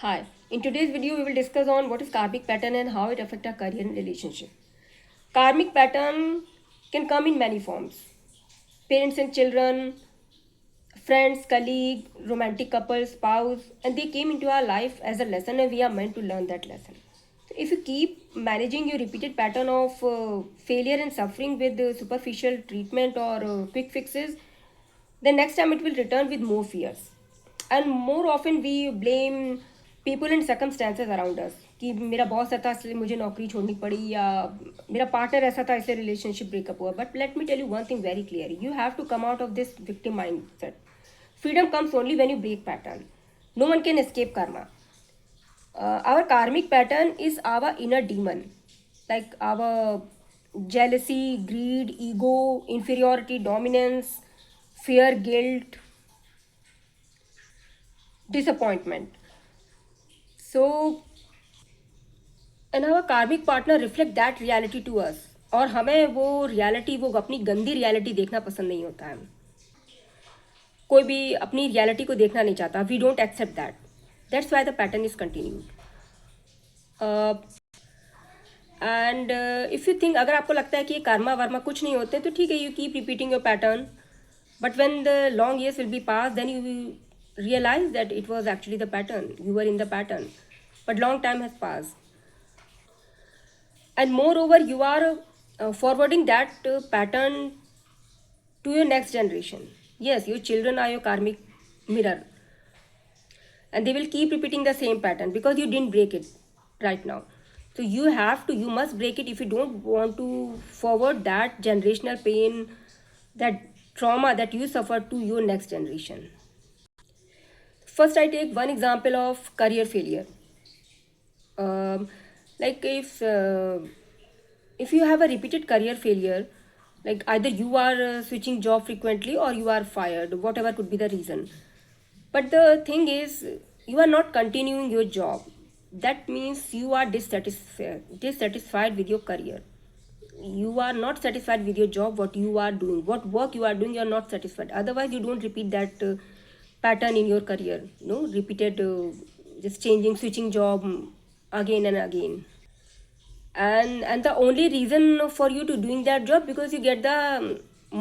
Hi, in today's video we will discuss on what is karmic pattern and how it affects our career and relationship. Karmic pattern can come in many forms. Parents and children, friends, colleague, romantic couple, spouse, and they came into our life as a lesson and we are meant to learn that lesson. So if you keep managing your repeated pattern of failure and suffering with superficial treatment or quick fixes, then next time it will return with more fears. And more often we blame people and circumstances around us कि मेरा boss ऐसा था इसलिए मुझे नौकरी छोड़नी पड़ी या मेरा पार्टनर ऐसा था इसलिए रिलेशनशिप ब्रेकअप हुआ but let me tell you one thing very clear you have to come out of this victim mindset freedom comes only when you break pattern. No one can escape karma. Our karmic pattern is our inner demon, like our jealousy, greed, ego, inferiority, dominance, fear, guilt, disappointment. So, and our karmic partner reflect that reality to us. और हमें वो reality वो अपनी गंदी reality देखना पसंद नहीं होता है. कोई भी अपनी रियलिटी को देखना नहीं चाहता. We don't accept that. That's why the pattern is continued. And if you think अगर आपको लगता है कि ये कर्मा वर्मा कुछ नहीं होते तो ठीक है you keep repeating your pattern but when the long years will be pass then you realize that it was actually the pattern. You were in the pattern, but long time has passed, and moreover, you are forwarding that pattern to your next generation. Yes, your children are your karmic mirror, and they will keep repeating the same pattern because you didn't break it right now. So you must break it if you don't want to forward that generational pain, that trauma that you suffered to your next generation. First, I take one example of career failure. Um, like if you have a repeated career failure, like either you are switching job frequently or you are fired, whatever could be the reason. But the thing is, you are not continuing your job. That means you are dissatisfied with your career. You are not satisfied with your job, what you are doing, what work you are doing, you are not satisfied. Otherwise, you don't repeat that pattern in your career. Repeated, just changing, switching job again and again. And the only reason for you to doing that job because you get the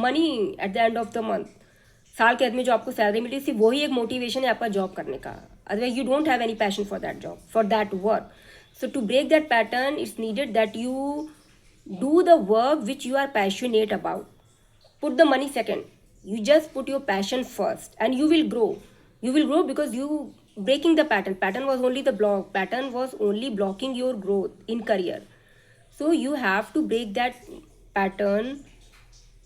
money at the end of the month. साल के अंत में जो आपको salary मिली सिर्फ वही एक motivation है आपका जॉब करने का. Otherwise you don't have any passion for that job, for that work. So to break that pattern, it's needed that you do the work which you are passionate about. Put the money second. You just put your passion first and you will grow. You will grow because you breaking the pattern. Pattern was only the block. Pattern was only blocking your growth in career. So you have to break that pattern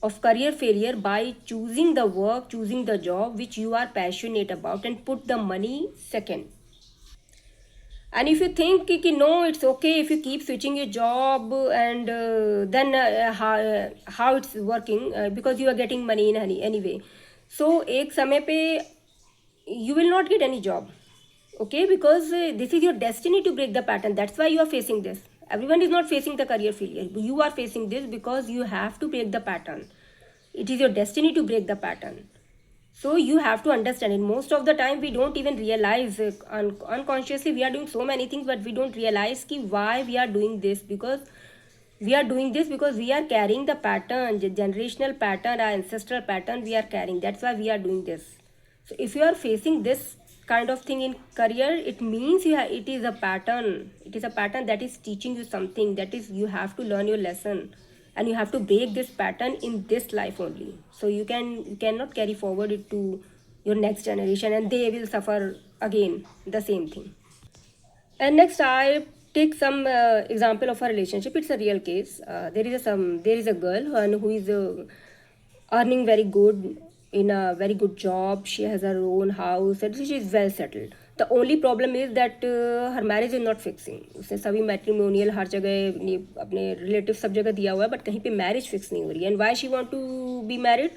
of career failure by choosing the work, choosing the job which you are passionate about and put the money second. And if you think कि no, it's okay if you keep switching your job and then how it's working because you are getting money in anyway. So एक समय पे you will not get any job. Okay, because this is your destiny to break the pattern. That's why you are facing this. Everyone is not facing the career failure. You are facing this because you have to break the pattern. It is your destiny to break the pattern. So you have to understand it. Most of the time we don't even realize unconsciously we are doing so many things but we don't realize why we are doing this because we are doing this because we are carrying the pattern, the generational pattern, our ancestral pattern we are carrying. That's why we are doing this. So if you are facing this kind of thing in career, it means it is a pattern. It is a pattern that is teaching you something. That is, you have to learn your lesson and you have to break this pattern in this life only. So you cannot carry forward it to your next generation and they will suffer again the same thing. And next, I take some example of a relationship. It's a real case. There is a girl who is earning very good in a very good job. She has her own house and she is well settled. The only problem is that her marriage is not fixing. उसने सभी matrimonial हर जगह अपने relative सब जगह दिया हुआ है but कहीं पे मैरिज फिक्स नहीं हो रही है. And why she want to be married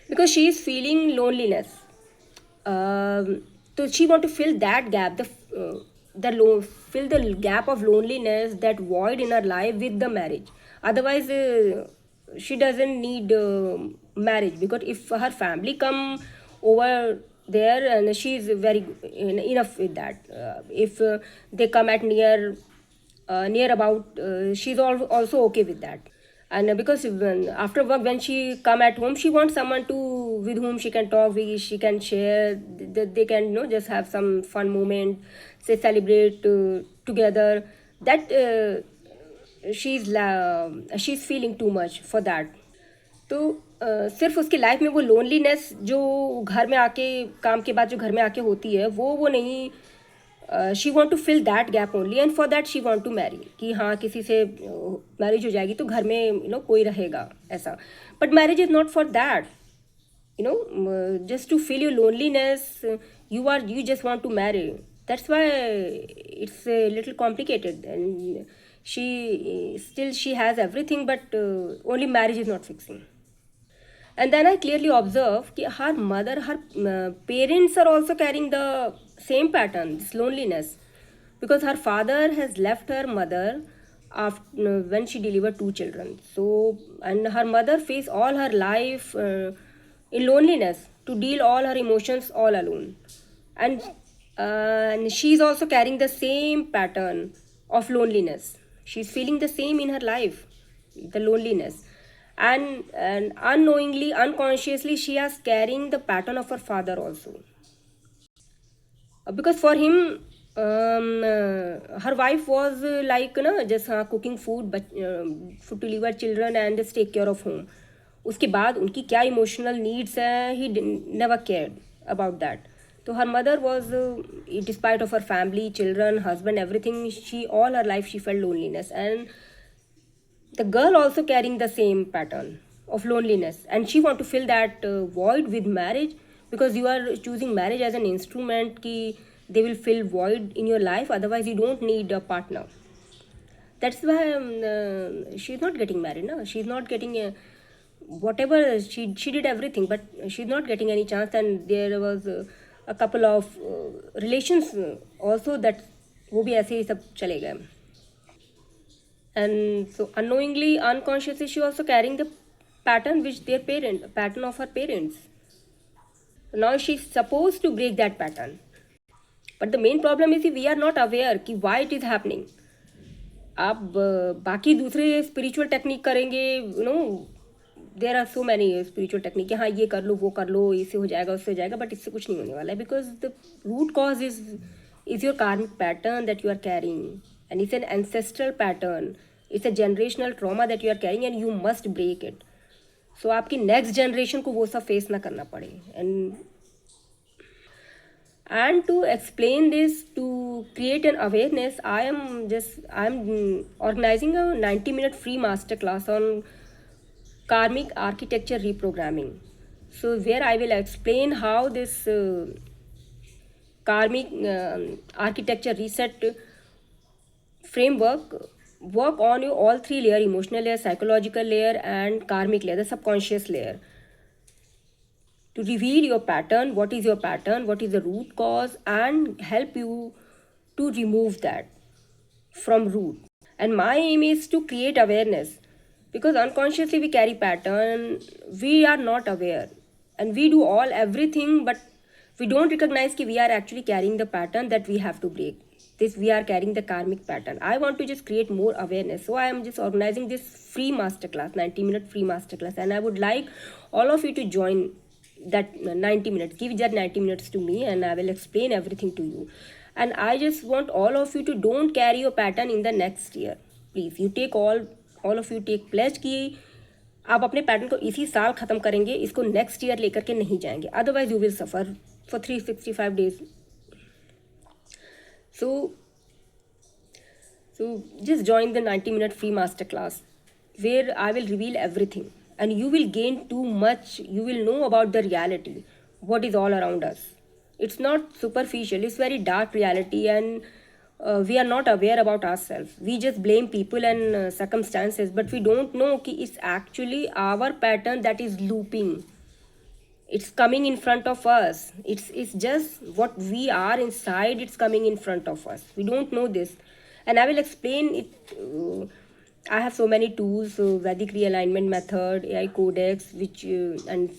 because she is feeling loneliness. So she want to fill that gap, fill the gap of loneliness, that void in her life with the marriage. Otherwise, she doesn't need marriage because if her family come over there, and she is very enough with that. If they come at near about, she's also okay with that. And because after work, when she come at home, she wants someone to with whom she can talk with, she can share, they can just have some fun moment, say celebrate together. That she's feeling too much for that. तो सिर्फ उसकी life में वो loneliness जो घर में आके, काम के बाद जो घर में आके होती है, वो नहीं, she want to fill that gap only, and for that she want to marry, कि हाँ किसी से मैरिज हो जाएगी तो घर में कोई रहेगा ऐसा. But marriage is not for that, just to fill your loneliness. You just want to marry. That's why it's a little complicated, and she has everything, but only marriage is not fixing. And then I clearly observe that her mother, her parents are also carrying the same pattern, this loneliness, because her father has left her mother after when she delivered two children. So, and her mother faced all her life in loneliness, to deal all her emotions all alone. And she's also carrying the same pattern of loneliness. She's feeling the same in her life, the loneliness. And unknowingly, unconsciously, she is carrying the pattern of her father also. Because for him, her wife was like just cooking food, but food to deliver children and just take care of home. उसके बाद उनकी क्या emotional needs है, he never cared about that. So her mother was, despite of her family, children, husband, everything, she all her life she felt loneliness. And the girl also carrying the same pattern of loneliness, and she want to fill that void with marriage, because you are choosing marriage as an instrument ki they will fill void in your life, otherwise you don't need a partner. That's why she's not getting married. No, she's not getting whatever she did everything, but she's not getting any chance. And there was a couple of relations also that वो भी ऐसे ही सब चले गए. And so unknowingly, unconsciously, she also carrying the pattern pattern of her parents. Now she's supposed to break that pattern, but the main problem is we are not aware कि why it is happening. आप बाकी दूसरे spiritual technique करेंगे, there are so many spiritual technique, हाँ ये कर लो वो कर लो, इससे हो जाएगा उससे हो जाएगा, बट इससे कुछ नहीं होने वाला है, because the root cause is your karmic pattern that you are carrying, and it's an ancestral pattern, it's a generational trauma that you are carrying, and you must break it, so आपकी next generation को वो सब face ना करना पड़े. And to explain this, to create an awareness, I'm organizing a 90-minute free masterclass on karmic architecture reprogramming, so where I will explain how this karmic architecture reset framework work on your all three layer: emotional layer, psychological layer, and karmic layer, the subconscious layer, to reveal your pattern, what is your pattern, what is the root cause, and help you to remove that from root. And my aim is to create awareness, because unconsciously we carry pattern, we are not aware, and we do everything, but we don't recognize that we are actually carrying the pattern that we have to break. This we are carrying the karmic pattern. I want to just create more awareness, so I am just organizing this free masterclass, 90-minute free masterclass, and I would like all of you to join that 90 minutes. Give that 90 minutes to me, and I will explain everything to you. And I just want all of you to don't carry your pattern in the next year. Please, you take all of you take pledge कि आप अपने pattern को इसी साल ख़त्म करेंगे, इसको next year लेकर के नहीं जाएंगे, otherwise you will suffer for 365 days. So just join the 90-minute free masterclass, where I will reveal everything, and you will gain too much. You will know about the reality, what is all around us. It's not superficial, it's very dark reality, and we are not aware about ourselves. We just blame people and circumstances, but we don't know that it's actually our pattern that is looping. It's coming in front of us. It's just what we are inside, it's coming in front of us. We don't know this. And I will explain it. I have so many tools, Vedic realignment method, AI codex, which and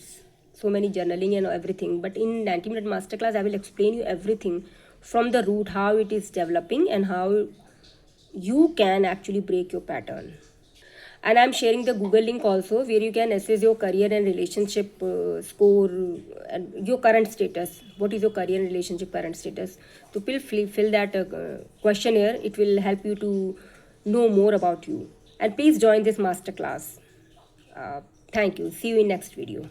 so many journaling and everything, but in 90-minute masterclass I will explain you everything from the root, how it is developing and how you can actually break your pattern. And I'm sharing the Google link also, where you can assess your career and relationship score and your current status. What is your career and relationship current status? So fill that questionnaire. It will help you to know more about you. And please join this masterclass. uh, Thank you. See you in next video.